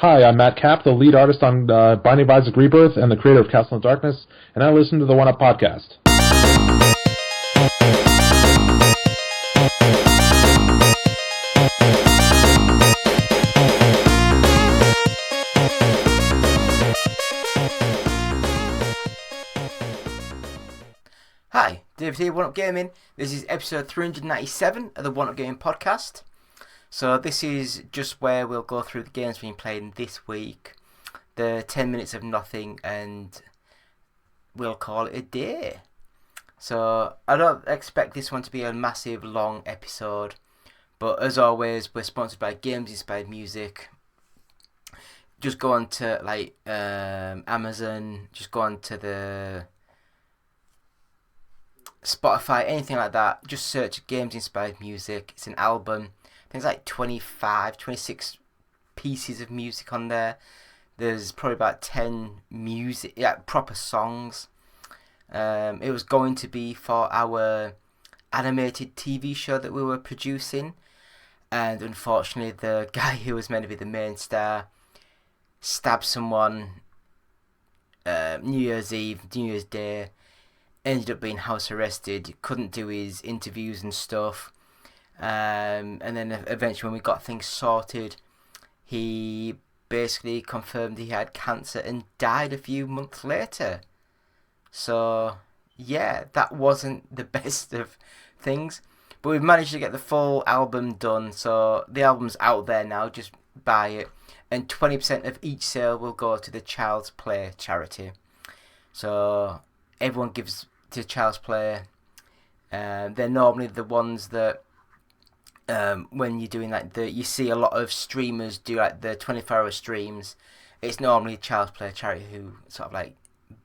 Hi, I'm Matt Kapp, the lead artist on Binding of Isaac Rebirth and the creator of Castle in Darkness, and I listen to the One Up podcast. Hi, David here, One Up Gaming. This is episode 397 of the One Up Gaming podcast. So this is just where we'll go through the games we've been playing this week, the 10 minutes of nothing, and we'll call it a day. So I don't expect this one to be a massive long episode, but as always, we're sponsored by Games Inspired Music. Just go on to Amazon, just go on to the Spotify, anything like that. Just search Games Inspired Music. It's an album. I think it's like 26 pieces of music on there. There's probably about 10 proper songs. It was going to be for our animated TV show that we were producing, and unfortunately the guy who was meant to be the main star stabbed someone New Year's Eve, New Year's Day, ended up being house arrested, couldn't do his interviews and stuff. And then eventually when we got things sorted, he basically confirmed he had cancer and died a few months later. So yeah, that wasn't the best of things, but we've managed to get the full album done, so the album's out there now. Just buy it, and 20% of each sale will go to the Child's Play charity. So everyone gives to Child's Play. They're normally the ones that when you're doing you see a lot of streamers do like the 24-hour streams. It's normally Child's Play charity who sort of like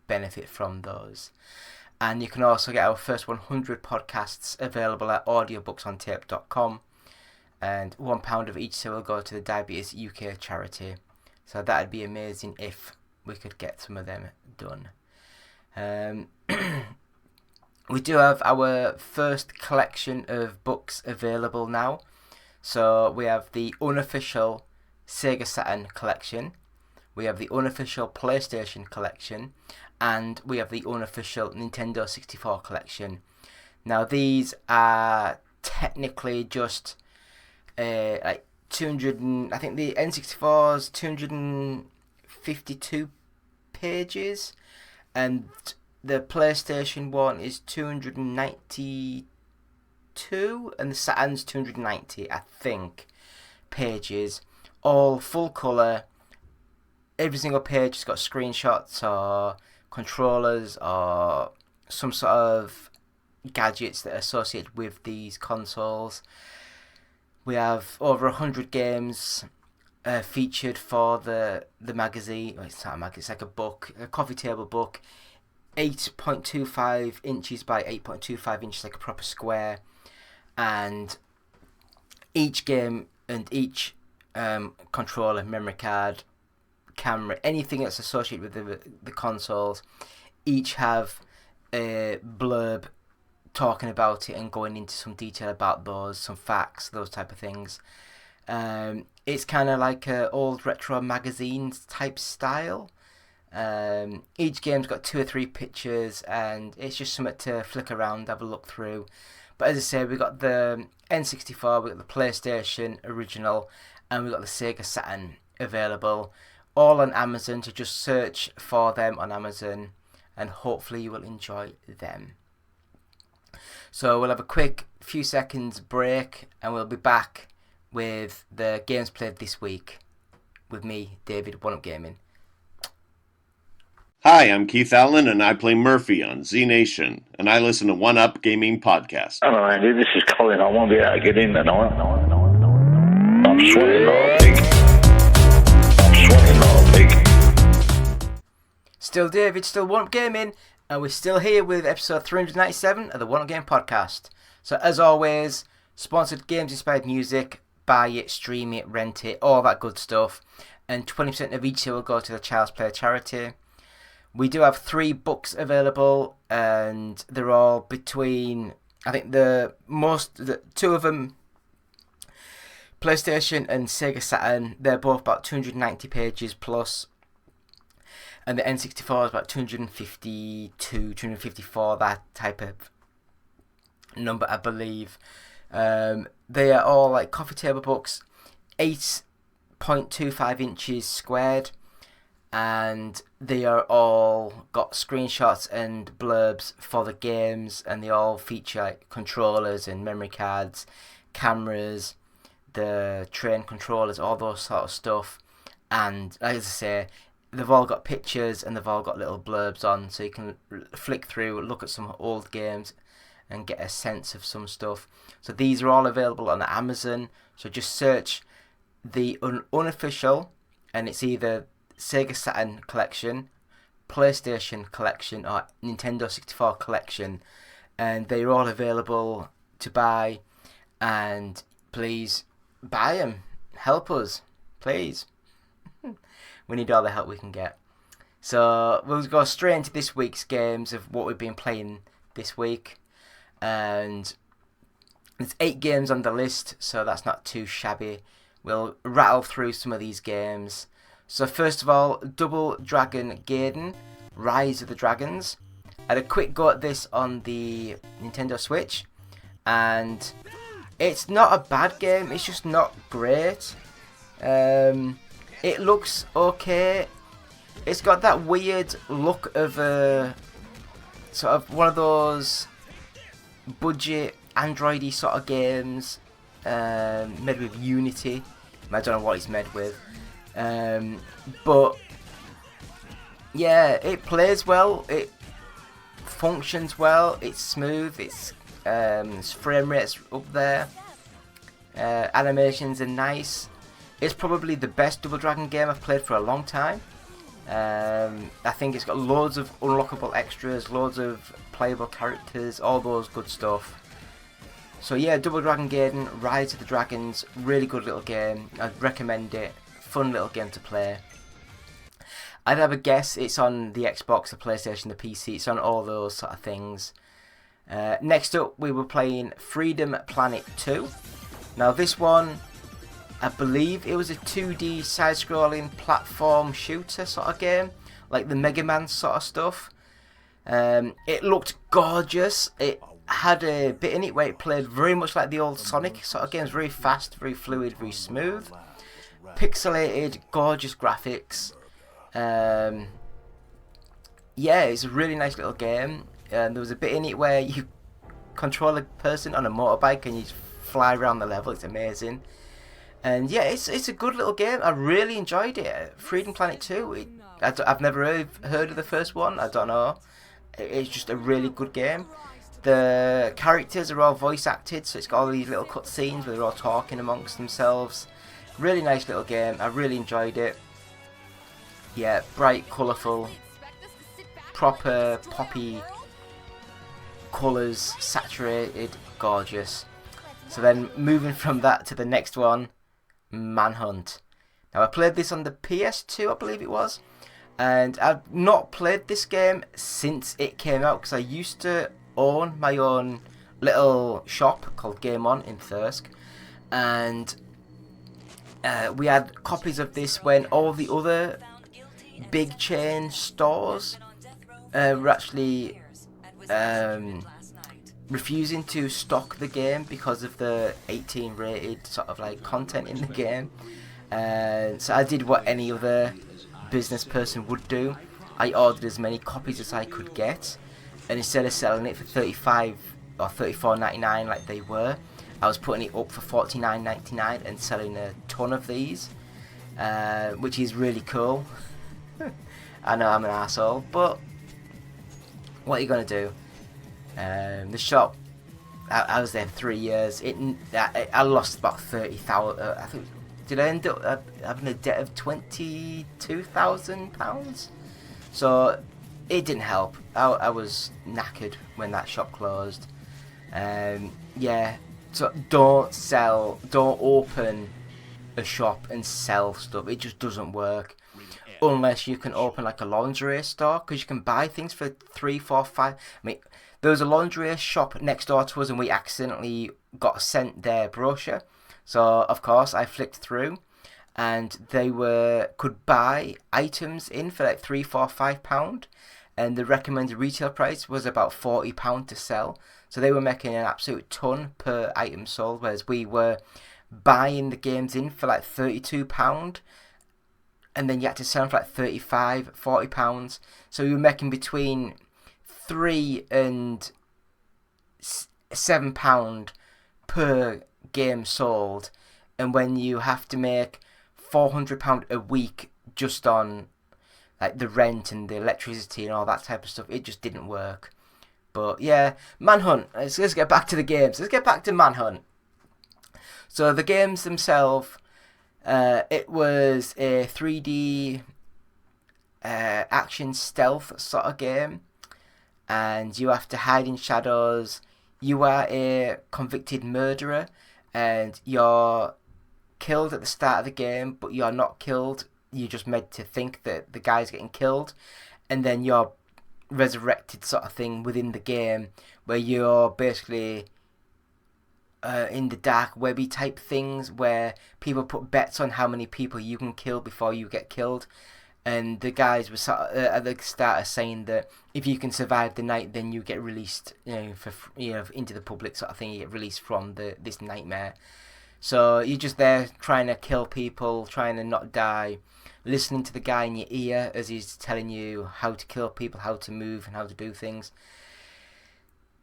benefit from those. And you can also get our first 100 podcasts available at audiobooksontape.com, and £1 of each sale will go to the Diabetes UK charity. So that'd be amazing if we could get some of them done. We do have our first collection of books available now. So we have the unofficial Sega Saturn collection, we have the unofficial PlayStation collection, and we have the unofficial Nintendo 64 collection. Now these are technically just like 200, I think the N64's 252 pages, and the PlayStation one is 292, and the Saturn's 290, I think, pages. All full colour. Every single page has got screenshots or controllers or some sort of gadgets that are associated with these consoles. We have over 100 games featured for the magazine. Well, it's not a magazine, it's like a book, a coffee table book. 8.25 inches by 8.25 inches, like a proper square, and each game and each controller, memory card, camera, anything that's associated with the consoles, each have a blurb talking about it and going into some detail about those, some facts, those type of things. It's kind of like a old retro magazines type style. Each game's got 2 or 3 pictures, and it's just something to flick around, have a look through. But as I say, we got the N64, we got the PlayStation original, and we got the Sega Saturn available, all on Amazon. So just search for them on Amazon, and hopefully you will enjoy them. So we'll have a quick few seconds break, and we'll be back with the games played this week with me, David, One Up Gaming. Hi, I'm Keith Allen, and I play Murphy on Z Nation, and I listen to One Up Gaming Podcast. Hello, Andy. This is Colin. I won't be able to get in tonight. I'm sweating like a pig. Still David, still One Up Gaming, and we're still here with episode 397 of the One Up Game podcast. So as always, sponsored Games Inspired Music. Buy it, stream it, rent it, all that good stuff. And 20% of each sale will go to the Child's Play charity. We do have 3 books available, and they're all between, I think 2 of them PlayStation and Sega Saturn, they're both about 290 pages plus. And the N64 is about 252, 254, that type of number, I believe. They are all like coffee table books, 8.25 inches squared, and they are all got screenshots and blurbs for the games, and they all feature like, controllers and memory cards, cameras, the train controllers, all those sort of stuff. And as I say, they've all got pictures and they've all got little blurbs on, so you can flick through, look at some old games and get a sense of some stuff. So these are all available on Amazon, so just search the unofficial, and it's either Sega Saturn collection, PlayStation collection, or Nintendo 64 collection, and they're all available to buy. And please buy them, help us, please. We need all the help we can get. So we'll go straight into this week's games of what we've been playing this week. And there's 8 games on the list, so that's not too shabby. We'll rattle through some of these games. So first of all, Double Dragon Gaiden, Rise of the Dragons. I had a quick go at this on the Nintendo Switch, and it's not a bad game, it's just not great. It looks okay. It's got that weird look of a sort of one of those budget Android-y sort of games made with Unity. I don't know what it's made with. But yeah, it plays well, it functions well, it's smooth, its frame rate's up there, animations are nice. It's probably the best Double Dragon game I've played for a long time. I think it's got loads of unlockable extras, loads of playable characters, all those good stuff. So yeah, Double Dragon Gaiden, Rise of the Dragons, really good little game. I'd recommend it. Fun little game to play. I'd have a guess it's on the Xbox, the PlayStation, the PC. It's on all those sort of things. Next up, we were playing Freedom Planet 2. Now this one, I believe it was a 2D side-scrolling platform shooter sort of game, like the Mega Man sort of stuff. It looked gorgeous. It had a bit in it where it played very much like the old Sonic sort of games, very fast, very fluid, very smooth. Pixelated, gorgeous graphics. Yeah, it's a really nice little game. There was a bit in it where you control a person on a motorbike and you just fly around the level. It's amazing. And yeah, it's a good little game. I really enjoyed it. Freedom Planet 2, I've never heard of the first one. I don't know. It's just a really good game. The characters are all voice acted, so it's got all these little cutscenes where they're all talking amongst themselves. Really nice little game. I really enjoyed it. Yeah, bright, colourful, proper poppy colours, saturated, gorgeous. So then moving from that to the next one, Manhunt. Now I played this on the PS2, I believe it was, and I've not played this game since it came out because I used to own my own little shop called Game On in Thirsk, and we had copies of this when all the other big chain stores were actually refusing to stock the game because of the 18 rated sort of like content in the game. So I did what any other business person would do. I ordered as many copies as I could get, and instead of selling it for $35 or $34.99 like they were, I was putting it up for $49.99 and selling a ton of these, which is really cool. I know I'm an asshole, but what are you gonna do? The shop, I was there for 3 years. I lost about 30,000. I think, did I end up having a debt of £22,000? So it didn't help. I was knackered when that shop closed. Yeah, so don't open a shop and sell stuff. It just doesn't work. Unless you can open like a lingerie store, because you can buy things for 3, 4, 5. I mean, there was a lingerie shop next door to us, and we accidentally got sent their brochure. So of course I flicked through, and they could buy items in for like £3, £4, £5, and the recommended retail price was about £40 to sell. So they were making an absolute ton per item sold, whereas we were buying the games in for like £32, and then you had to sell them for like £35, £40. So we were making between £3 and £7 per game sold, and when you have to make £400 a week just on like the rent and the electricity and all that type of stuff, it just didn't work. But yeah, Manhunt. Let's get back to the games. Let's get back to Manhunt. So the games themselves, it was a 3D action stealth sort of game, and you have to hide in shadows. You are a convicted murderer, and you're killed at the start of the game, but you're not killed. You're just made to think that the guy's getting killed, and then you're resurrected sort of thing within the game, where you're basically in the dark webby type things, where people put bets on how many people you can kill before you get killed. And the guys were sort of, at the start saying that if you can survive the night, then you get released, into the public sort of thing. You get released from this nightmare. So you're just there trying to kill people, trying to not die, listening to the guy in your ear as he's telling you how to kill people, how to move, and how to do things.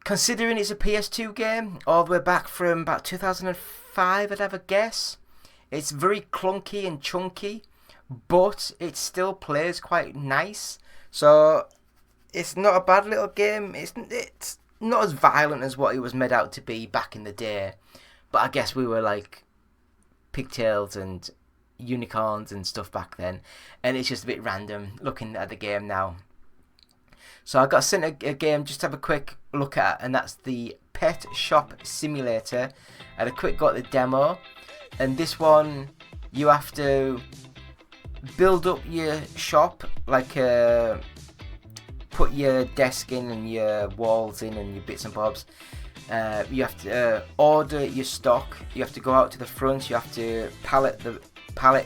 Considering it's a PS2 game, all the way back from about 2005, I'd have a guess. It's very clunky and chunky, but it still plays quite nice. So it's not a bad little game. It's not as violent as what it was made out to be back in the day. But I guess we were like pigtails and unicorns and stuff back then, and it's just a bit random looking at the game now. So I got sent a game just to have a quick look at, and that's the Pet Shop Simulator. I had a quick go at the demo, and this one you have to build up your shop, like put your desk in and your walls in and your bits and bobs. You have to order your stock. You have to go out to the front. You have to pallet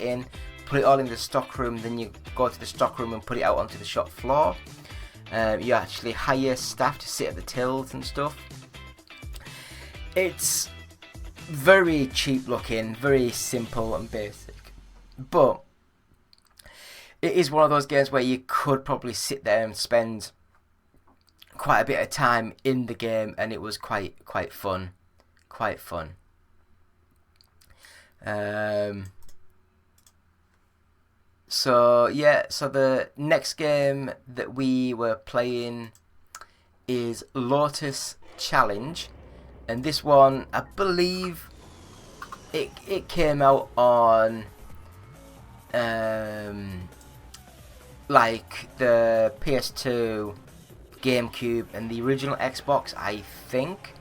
in, put it all in the stock room. Then you go to the stock room and put it out onto the shop floor. You actually hire staff to sit at the tills and stuff. It's very cheap looking, very simple and basic, but it is one of those games where you could probably sit there and spend quite a bit of time in the game, and it was quite fun. So the next game that we were playing is Lotus Challenge, and this one, I believe it came out on like the PS2, GameCube, and the original Xbox, I think.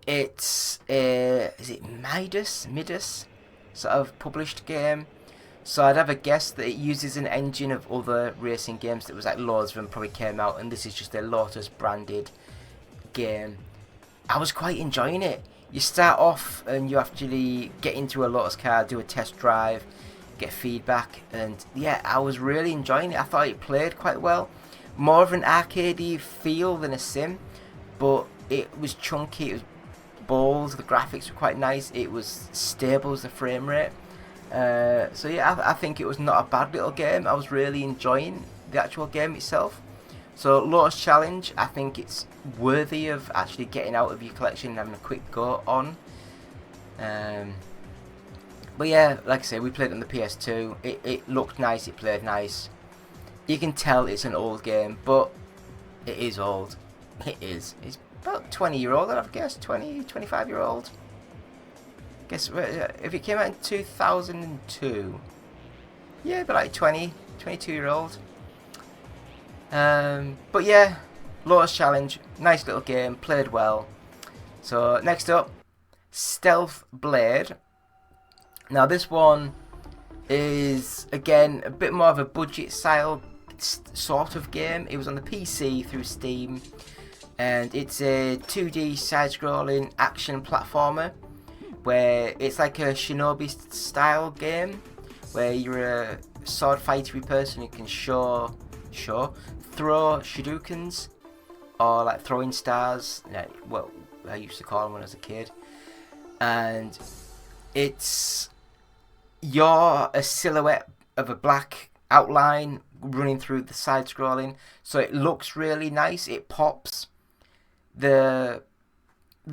It's is it Midas sort of published game. So I'd have a guess that it uses an engine of other racing games that was like loads of them probably came out, and this is just a Lotus branded game. I was quite enjoying it. You start off and you actually get into a Lotus car, do a test drive, get feedback, and yeah, I was really enjoying it. I thought it played quite well. More of an arcadey feel than a sim, but it was chunky, it was bold, the graphics were quite nice, it was stable as the frame rate. So yeah, I think it was not a bad little game. I was really enjoying the actual game itself. So Lotus Challenge, I think it's worthy of actually getting out of your collection and having a quick go on. But yeah, like I say, we played it on the PS2. It looked nice, it played nice. You can tell it's an old game, but it is old. It is. It's about 20-year-old, I'd guess. 20, 25-year-old. Guess if it came out in 2002, yeah, but like 20, 22-year-old. But yeah, Lotus Challenge, nice little game, played well. So next up, Stealth Blade. Now this one is again a bit more of a budget style sort of game. It was on the PC through Steam. and it's a 2D side-scrolling action platformer where it's like a Shinobi style game where you're a sword fightery person who can throw shurikens or like throwing stars, like what I used to call them when I was a kid, and you're a silhouette of a black outline running through the side scrolling, so it looks really nice. It pops. The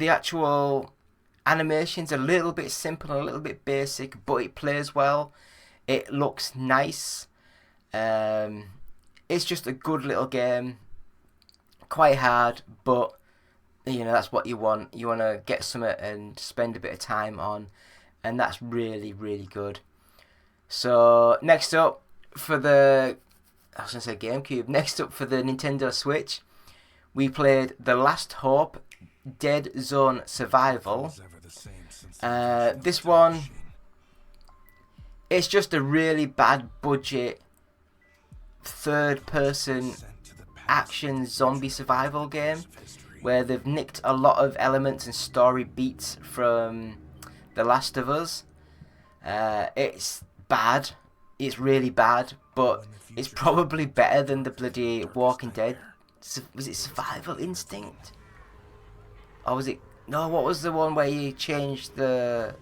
actual animation's a little bit simple and a little bit basic, but it plays well. It looks nice. It's just a good little game. Quite hard, but that's what you want. You want to get something and spend a bit of time on, and that's really, really good. So next up for the GameCube. Next up for the Nintendo Switch, we played The Last Hope: Dead Zone Survival. This one, it's just a really bad budget third-person action zombie survival game where they've nicked a lot of elements and story beats from The Last of Us. It's bad. It's really bad, but it's probably better than the bloody Walking Dead. Was it Survival Instinct? Or was it... No, what was the one where you changed the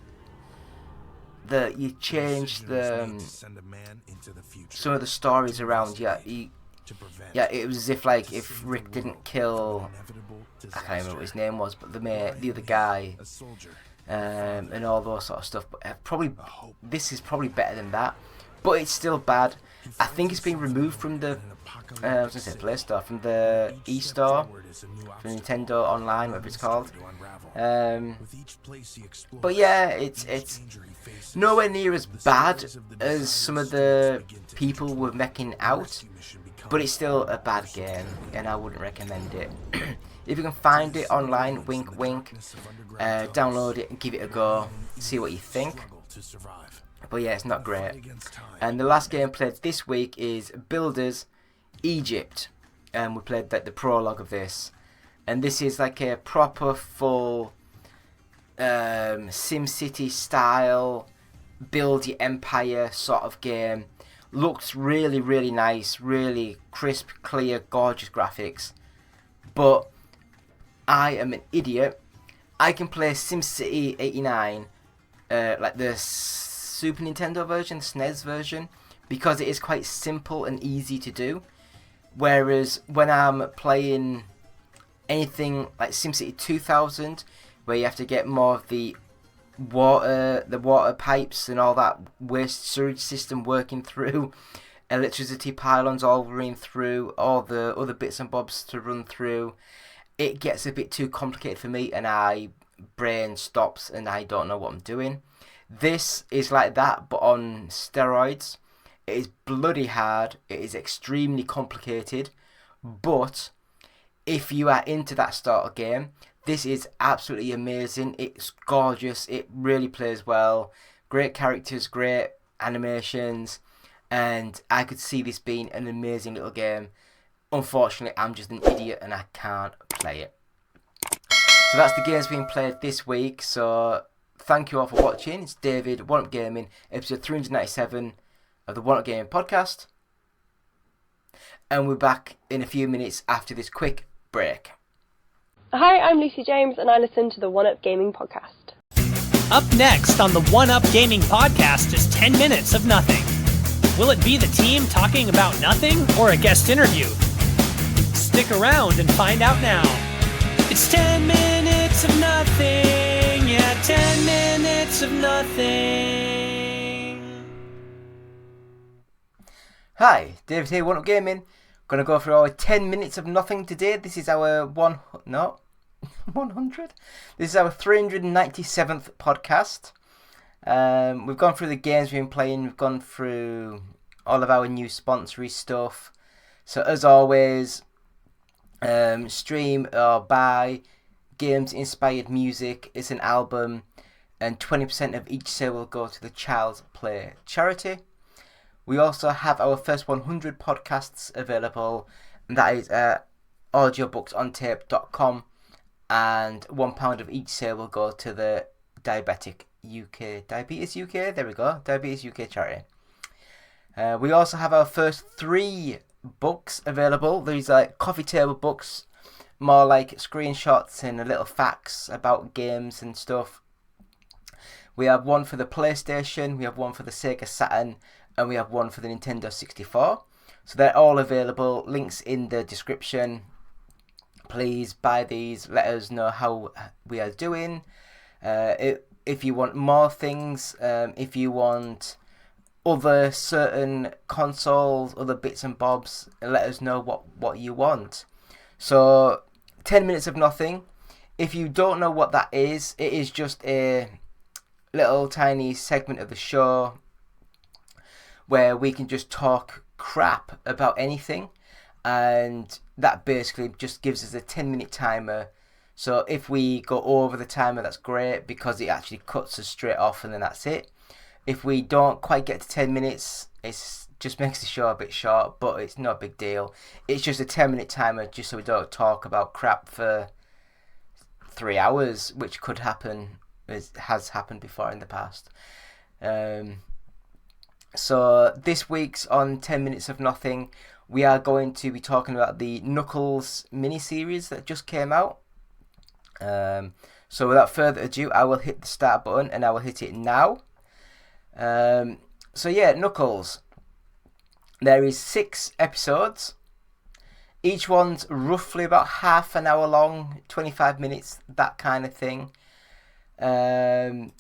some of the stories around? Yeah, it was as if if Rick didn't kill, I can't remember what his name was, but the other guy, and all those sort of stuff. But this is probably better than that, but it's still bad. I think it's been removed from the Play Store, from the eStore, from Nintendo Online, whatever it's called. But yeah, it's nowhere near as bad as some of the people were making out, but it's still a bad game, and I wouldn't recommend it. If you can find it online, wink wink, download it and give it a go, see what you think. But yeah, it's not great. And the last game played this week is Builders Egypt, and we played the prologue of this. And this is like a proper full SimCity style build your empire sort of game. Looks really, really nice, really crisp, clear, gorgeous graphics. But I am an idiot. I can play SimCity 89, like the Super Nintendo version, SNES version, because it is quite simple and easy to do. Whereas when I'm playing anything like SimCity 2000, where you have to get more of the water pipes and all that waste sewage system working through, electricity pylons all running through, all the other bits and bobs to run through, it gets a bit too complicated for me, and my brain stops and I don't know what I'm doing. This is like that, but on steroids. It is bloody hard. It is extremely complicated. But if you are into that sort of game, this is absolutely amazing. It's gorgeous. It really plays well. Great characters, great animations. And I could see this being an amazing little game. Unfortunately, I'm just an idiot and I can't play it. So that's the games being played this week. So thank you all for watching. It's David, One Up Gaming, episode 397 of the One Up Gaming podcast. And we're back in a few minutes after this quick break. Hi, I'm Lucy James, and I listen to the One Up Gaming podcast. Up next on the One Up Gaming podcast is 10 minutes of nothing. Will it be the team talking about nothing or a guest interview? Stick around and find out now. It's 10 minutes of nothing. Yeah, 10 minutes of nothing. Hi, David here, One Up Gaming. Gonna go through our 10 minutes of nothing today. This is our 100. This is our 397th podcast. We've gone through the games we've been playing. We've gone through all of our new sponsory stuff. So as always, stream or buy games inspired music. It's an album, and 20% of each sale will go to the Child's Play charity. We also have our first 100 podcasts available, and that is audiobooksontape.com, and £1 of each sale will go to the Diabetes UK, there we go, Diabetes UK charity. We also have our first 3 books available. These are coffee table books, more like screenshots and little facts about games and stuff. We have one for the PlayStation, we have one for the Sega Saturn, and we have one for the Nintendo 64. So they're all available. Links in the description. Please buy these. Let us know how we are doing. If you want more things, if you want other certain consoles, other bits and bobs, let us know what you want. So 10 minutes of nothing. If you don't know what that is, it is just a little tiny segment of the show where we can just talk crap about anything, and that basically just gives us a 10-minute timer. So if we go over the timer, that's great, because it actually cuts us straight off and then that's it. If we don't quite get to 10 minutes, it just makes the show a bit short, but it's not a big deal. It's just a 10-minute timer just so we don't talk about crap for 3 hours, which could happen, has happened before in the past. So this week's on 10 Minutes of Nothing, we are going to be talking about the Knuckles miniseries that just came out. So without further ado, I will hit the start button and I will hit it now. So yeah, Knuckles. There is 6 episodes. Each one's roughly about half an hour long, 25 minutes, that kind of thing. And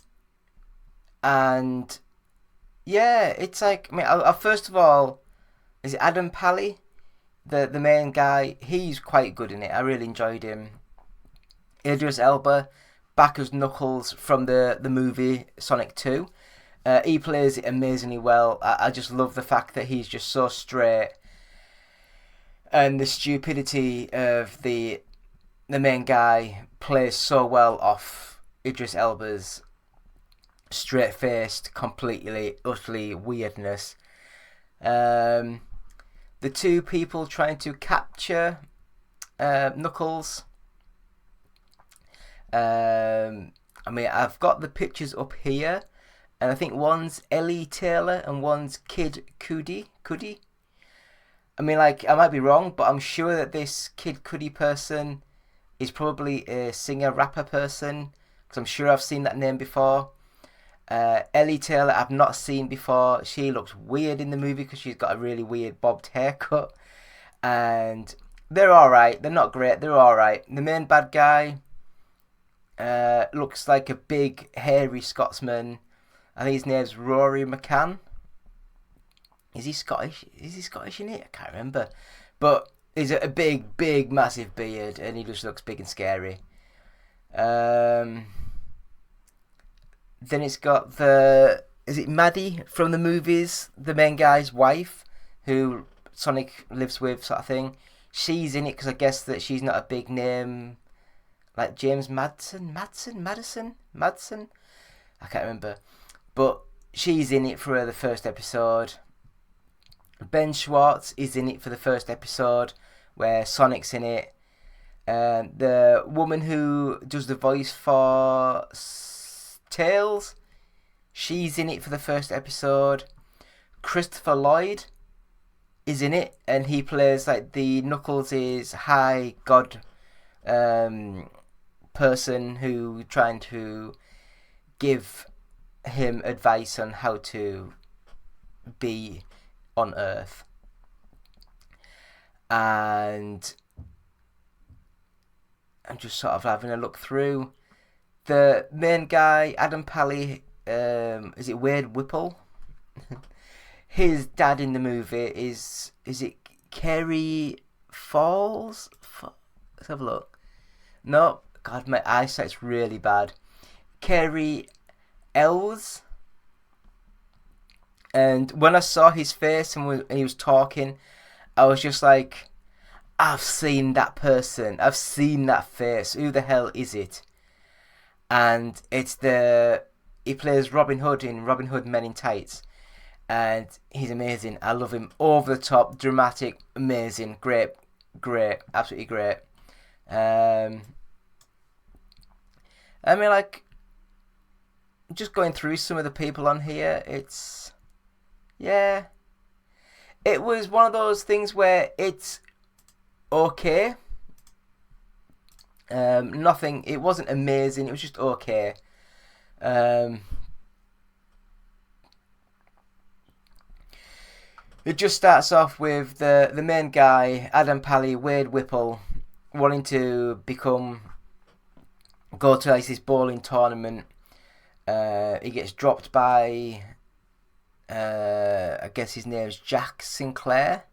yeah, it's like, I mean, first of all, is it Adam Pally, the main guy? He's quite good in it. I really enjoyed him. Idris Elba, back as Knuckles from the movie Sonic 2. He plays it amazingly well. I just love the fact that he's just so straight, and the stupidity of the main guy plays so well off Idris Elba's straight-faced, completely, utterly weirdness. The 2 people trying to capture Knuckles. I mean, I've got the pictures up here, and I think one's Ellie Taylor and one's Kid Cudi. I mean, like, I might be wrong, but I'm sure that this Kid Cudi person is probably a singer-rapper person, because I'm sure I've seen that name before. Ellie Taylor I've not seen before. She looks weird in the movie because she's got a really weird bobbed haircut. And they're alright. They're not great. They're alright. The main bad guy looks like a big, hairy Scotsman. I think his name's Rory McCann. Is he Scottish? Is he Scottish in it? I can't remember. But he's a big, massive beard, and he just looks big and scary. Then it's got is it Maddie from the movies, the main guy's wife, who Sonic lives with, sort of thing. She's in it because I guess that she's not a big name, like James Madison. I can't remember, but she's in it for the first episode. Ben Schwartz is in it for the first episode, where Sonic's in it. The woman who does the voice for Tails, she's in it for the first episode. Christopher Lloyd is in it, and he plays like the Knuckles' high god person who trying to give him advice on how to be on Earth. And I'm just sort of having a look through. The main guy, Adam Pally, is it Wade Whipple? His dad in the movie is it Kerry Falls? Let's have a look. No, God, my eyesight's really bad. Kerry Ells. And when I saw his face and he was talking, I was just like, I've seen that person. I've seen that face. Who the hell is it? And he plays Robin Hood in Robin Hood Men in Tights. And he's amazing. I love him. Over the top, dramatic, amazing, great great, absolutely great. I mean, like, just going through some of the people on here, it's, yeah, it was one of those things where it's okay. Nothing, it wasn't amazing, it was just okay. It just starts off with the main guy, Adam Pally, Wade Whipple, wanting to go to like this bowling tournament. He gets dropped by, I guess his name's Jack Sinclair,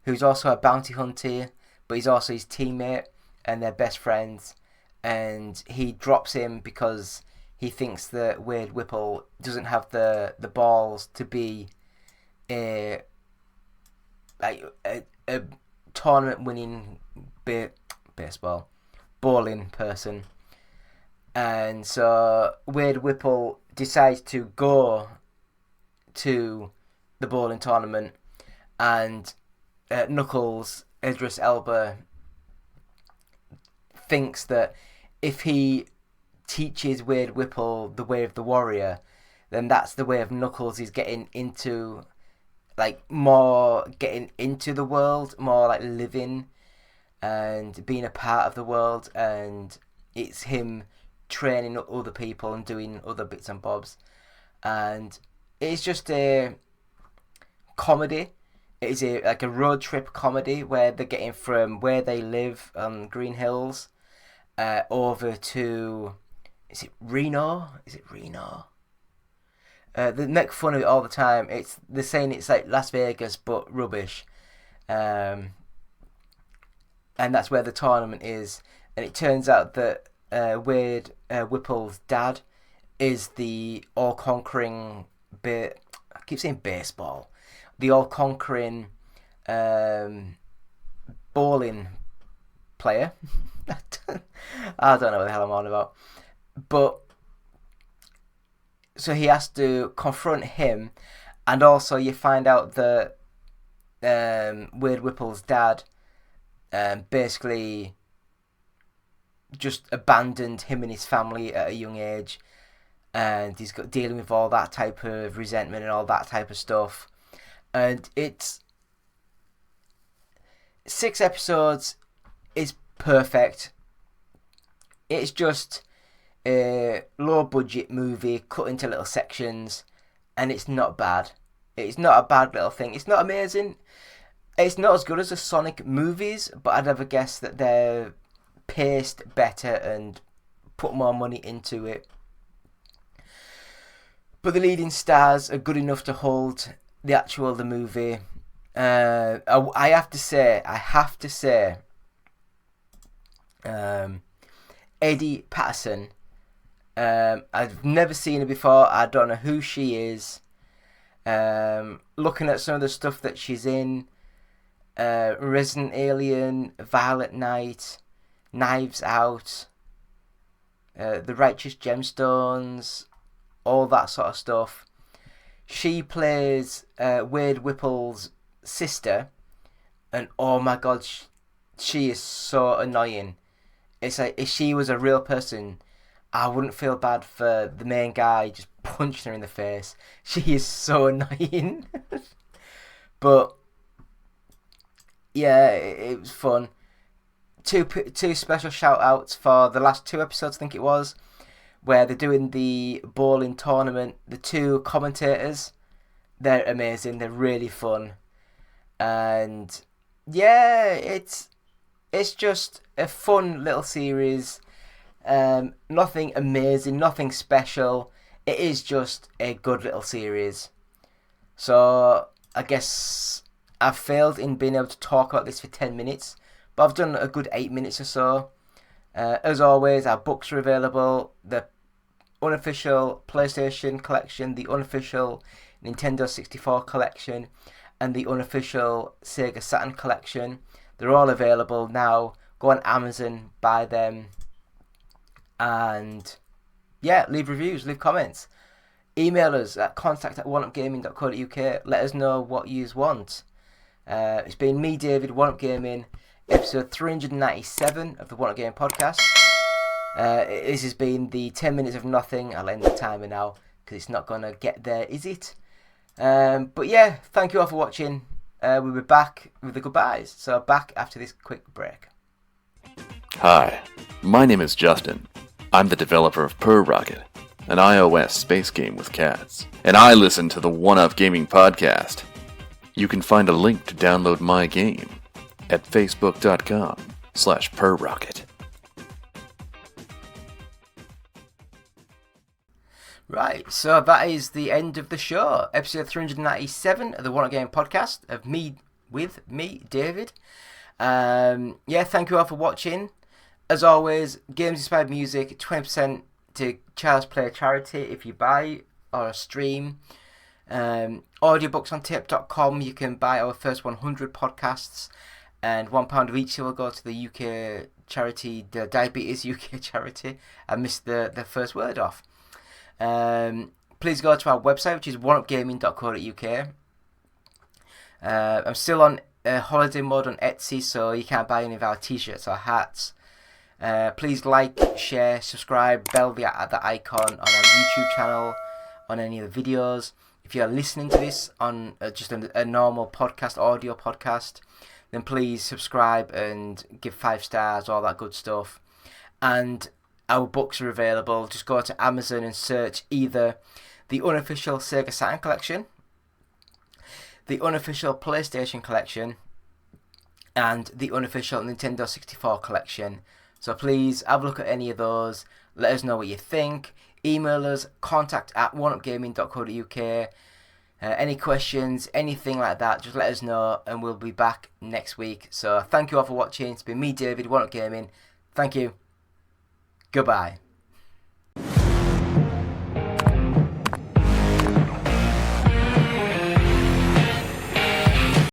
who's also a bounty hunter, but he's also his teammate, and they're best friends. And he drops him because he thinks that Wade Whipple doesn't have the balls to be a tournament winning bowling person. And so Wade Whipple decides to go to the bowling tournament, and Knuckles, Idris Elba, thinks that if he teaches Wade Whipple the way of the warrior, then that's the way of Knuckles. He's getting into the world, more like living and being a part of the world, and it's him training other people and doing other bits and bobs. And it's just a comedy. It's a road trip comedy where they're getting from where they live on Green Hills over to, is it Reno? They make fun of it all the time. They're saying it's like Las Vegas but rubbish, and that's where the tournament is. And it turns out that Wade Whipple's dad is the all-conquering I keep saying baseball, the all-conquering bowling player. I don't know what the hell I'm on about, but so he has to confront him, and also you find out that Wade Whipple's dad basically just abandoned him and his family at a young age, and he's got dealing with all that type of resentment and all that type of stuff. And it's 6 episodes is perfect. It's just a low budget movie cut into little sections, and it's not bad. It's not a bad little thing. It's not amazing. It's not as good as the Sonic movies, but I'd never guess that they're paced better and put more money into it. But the leading stars are good enough to hold the movie. I have to say, Eddie Patterson. I've never seen her before. I don't know who she is. Looking at some of the stuff that she's in, Resident Alien, Violet Night, Knives Out, The Righteous Gemstones, all that sort of stuff. She plays Wade Whipple's sister, and oh my god, she is so annoying. It's like, if she was a real person, I wouldn't feel bad for the main guy just punching her in the face. She is so annoying. But yeah, it was fun. Two special shout outs for the last 2 episodes, I think it was, where they're doing the bowling tournament. The 2 commentators, they're amazing. They're really fun. And yeah, it's just a fun little series. Nothing amazing, nothing special. It is just a good little series. So I guess I've failed in being able to talk about this for 10 minutes, but I've done a good 8 minutes or so. As always, our books are available. The unofficial PlayStation collection, the unofficial Nintendo 64 collection, and the unofficial Sega Saturn collection. They're all available now. Go on Amazon, buy them, and yeah, leave reviews, leave comments. Email us at contact@oneupgaming.co.uk. Let us know what you want. It's been me, David, One Up Gaming. episode 397 of the One Up Gaming podcast. This has been the 10 minutes of nothing. I'll end the timer now because it's not going to get there, is it? But yeah, thank you all for watching. We'll be back with the goodbyes. So back after this quick break. Hi, my name is Justin. I'm the developer of Per Rocket, an iOS space game with cats. And I listen to the One Up Gaming podcast. You can find a link to download my game at facebook.com/perrocket. Right, so that is the end of the show. Episode 397 of the One Up Gaming podcast of me, David. Yeah, thank you all for watching. As always, games inspired music, 20% to Child's Play charity if you buy or stream. Audiobooks on tape.com. You can buy our first 100 podcasts, and £1 of each will go to the UK charity, the Diabetes UK charity. I missed the first word off. Please go to our website, which is oneupgaming.co.uk. I'm still on holiday mode on Etsy, so you can't buy any of our t-shirts or hats. Please like, share, subscribe, bell the icon on our YouTube channel, on any of the videos. If you're listening to this on just a normal podcast, audio podcast, then please subscribe and give 5 stars, all that good stuff. And our books are available. Just go to Amazon and search either the unofficial Sega Saturn collection, the unofficial PlayStation collection, and the unofficial Nintendo 64 collection. So please have a look at any of those. Let us know what you think. Email us, contact@oneupgaming.co.uk. Any questions, anything like that, just let us know and we'll be back next week. So thank you all for watching. It's been me, David, One Up Gaming. Thank you. Goodbye.